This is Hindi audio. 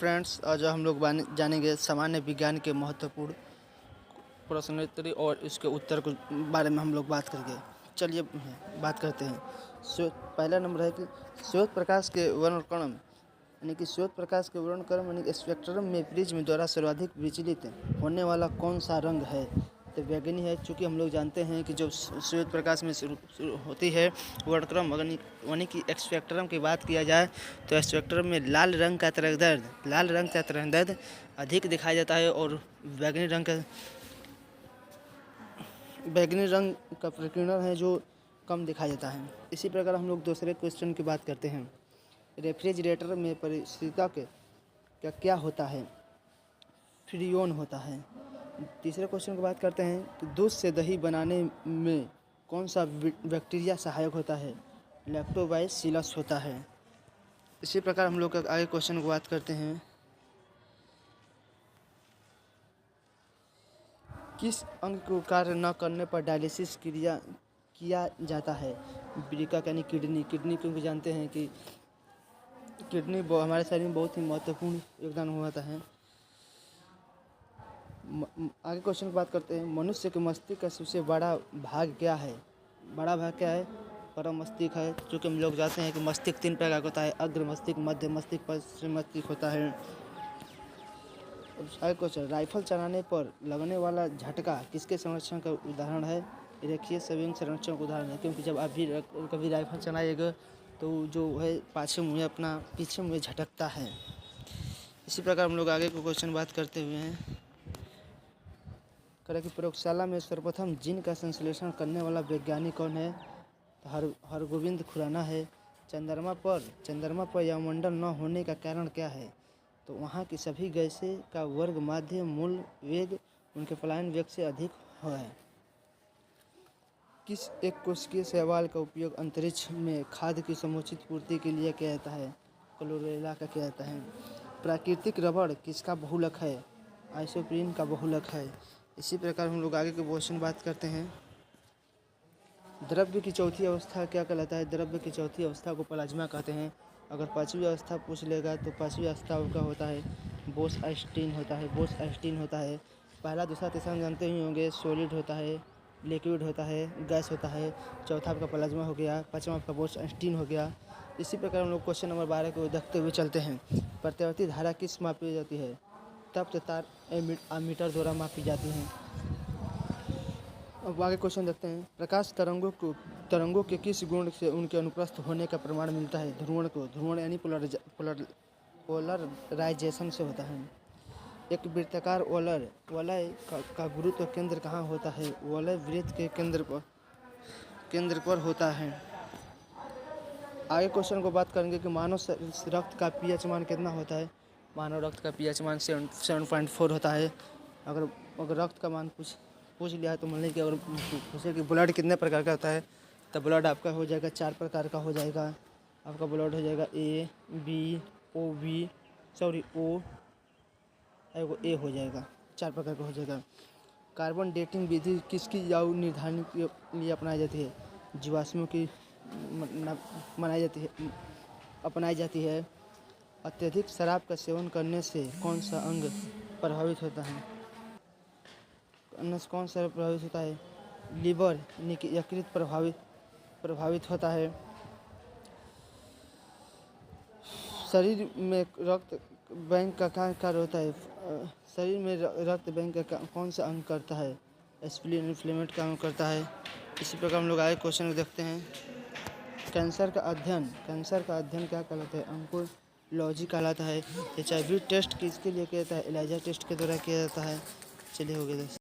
हेलो फ्रेंड्स, आज हम लोग जानेंगे सामान्य विज्ञान के महत्वपूर्ण प्रश्नोत्तरी और इसके उत्तर के बारे में हम लोग बात करेंगे। चलिए बात करते हैं। पहला नंबर है कि श्वेत प्रकाश के वर्णक्रम यानी कि श्वेत प्रकाश के वर्णक्रम यानी कि स्पेक्ट्रम में प्रिज्म द्वारा सर्वाधिक विचलित होने वाला कौन सा रंग है? तो बैगनी है। चूँकि हम लोग जानते हैं कि जो श्वेत प्रकाश में शुरू होती है वर्णक्रम यानी कि स्पेक्ट्रम की बात किया जाए तो स्पेक्ट्रम में लाल रंग का तरंगदैर्ध्य अधिक दिखाई देता है और बैगनी रंग का प्रकीर्णन है जो कम दिखाई देता है। इसी प्रकार हम लोग दूसरे क्वेश्चन की बात करते हैं। रेफ्रिजरेटर में परिस्थितिक क्या होता है? फ्रीओन होता है। तीसरे क्वेश्चन की बात करते हैं कि दूध से दही बनाने में कौन सा बैक्टीरिया सहायक होता है? लैक्टोबाइसिलस होता है। इसी प्रकार हम लोग आगे क्वेश्चन की बात करते हैं। किस अंग को कार्य न करने पर डायलिसिस क्रिया किया जाता है? वृक्क यानी किडनी क्योंकि जानते हैं कि किडनी हमारे शरीर में बहुत ही महत्वपूर्ण योगदान होता है। आगे क्वेश्चन की बात करते हैं। मनुष्य के मस्तिष्क का सबसे बड़ा भाग क्या है? परम मस्तिष्क है। चूँकि हम लोग जानते हैं कि मस्तिष्क 3 प्रकार का होता है, अग्र मस्तिष्क, मध्य मस्तिष्क, पश्चिम मस्तिष्क होता है। आगे क्वेश्चन, राइफल चलाने पर लगने वाला झटका किसके संरक्षण का उदाहरण है? रेखीय संवेग संरक्षण का उदाहरण है। क्योंकि जब आप भी कभी राइफल चलाइएगा तो जो है पीछे मुँह झटकता है। इसी प्रकार हम लोग आगे को क्वेश्चन बात करते हुए हैं कि प्रयोगशाला में सर्वप्रथम जीन का संश्लेषण करने वाला वैज्ञानिक कौन है? तो हरगोविंद खुराना है। चंद्रमा पर वायुमंडल न होने का कारण क्या है? तो वहाँ की सभी गैसें का वर्ग माध्य मूल वेग उनके पलायन वेग से अधिक है। किस एक कोशिकीय शैवाल का उपयोग अंतरिक्ष में खाद्य की समुचित पूर्ति के लिए किया जाता है? क्लोरेला का किया जाता है। प्राकृतिक रबड़ किसका बहुलक है? आइसोप्रीन का बहुलक है। इसी प्रकार हम लोग आगे के क्वेश्चन बात करते हैं। द्रव्य की चौथी अवस्था क्या कहलाता है? द्रव्य की चौथी अवस्था को प्लाज्मा कहते हैं। अगर पांचवी अवस्था पूछ लेगा तो पांचवी अवस्था का होता है बोस-आइंस्टीन होता है। पहला, दूसरा, तीसरा जानते ही होंगे। सॉलिड होता है, लिक्विड होता है, गैस होता है। चौथा आपका प्लाज्मा हो गया, पाँचवा आपका बोस-आइंस्टीन हो गया। इसी प्रकार हम लोग क्वेश्चन नंबर 12 को देखते हुए चलते हैं। प्रत्यावर्ती धारा किस मापी जाती है? तप्त तार एमीटर द्वारा मापी जाती हैं। अब आगे क्वेश्चन देखते हैं। प्रकाश तरंगों के किस गुण से उनके अनुप्रस्थ होने का प्रमाण मिलता है? ध्रुवण यानी पोलराइजेशन से होता है। एक वृत्ताकार वलय का गुरुत्व केंद्र कहाँ होता है? वलय वृत्त के केंद्र पर होता है। आगे क्वेश्चन को बात करेंगे कि मानव रक्त का पीएच मान कितना होता है? मानव रक्त का पीएच मान 7.4 होता है। अगर रक्त का मान पूछ लिया है तो मान लीजिए कि अगर पूछे कि ब्लड कितने प्रकार का होता है तो ब्लड आपका हो जाएगा 4 प्रकार का हो जाएगा। आपका ब्लड हो जाएगा ए हो जाएगा, 4 प्रकार का हो जाएगा। कार्बन डेटिंग विधि किसकी आयु निर्धारण के लिए अपनाई जाती है? जीवाश्मों की अपनाई जाती है। अत्यधिक शराब का सेवन करने से कौन सा अंग प्रभावित होता है? कौन सा प्रभावित होता है? लीवर यानी कि यकृत प्रभावित होता है। शरीर में रक्त बैंक का क्या कार्य होता है? शरीर में रक्त बैंक का कौन सा अंग करता है? स्प्लीन इन्फ्लेमेट का अंग करता है। इसी प्रकार हम लोग आगे क्वेश्चन को देखते हैं। कैंसर का अध्ययन क्या कहलाता है? ऑन्कोलॉजी कहलाता है। HIV टेस्ट किसके लिए किया जाता है? एलिजा टेस्ट के द्वारा किया जाता है। चलिए हो गया।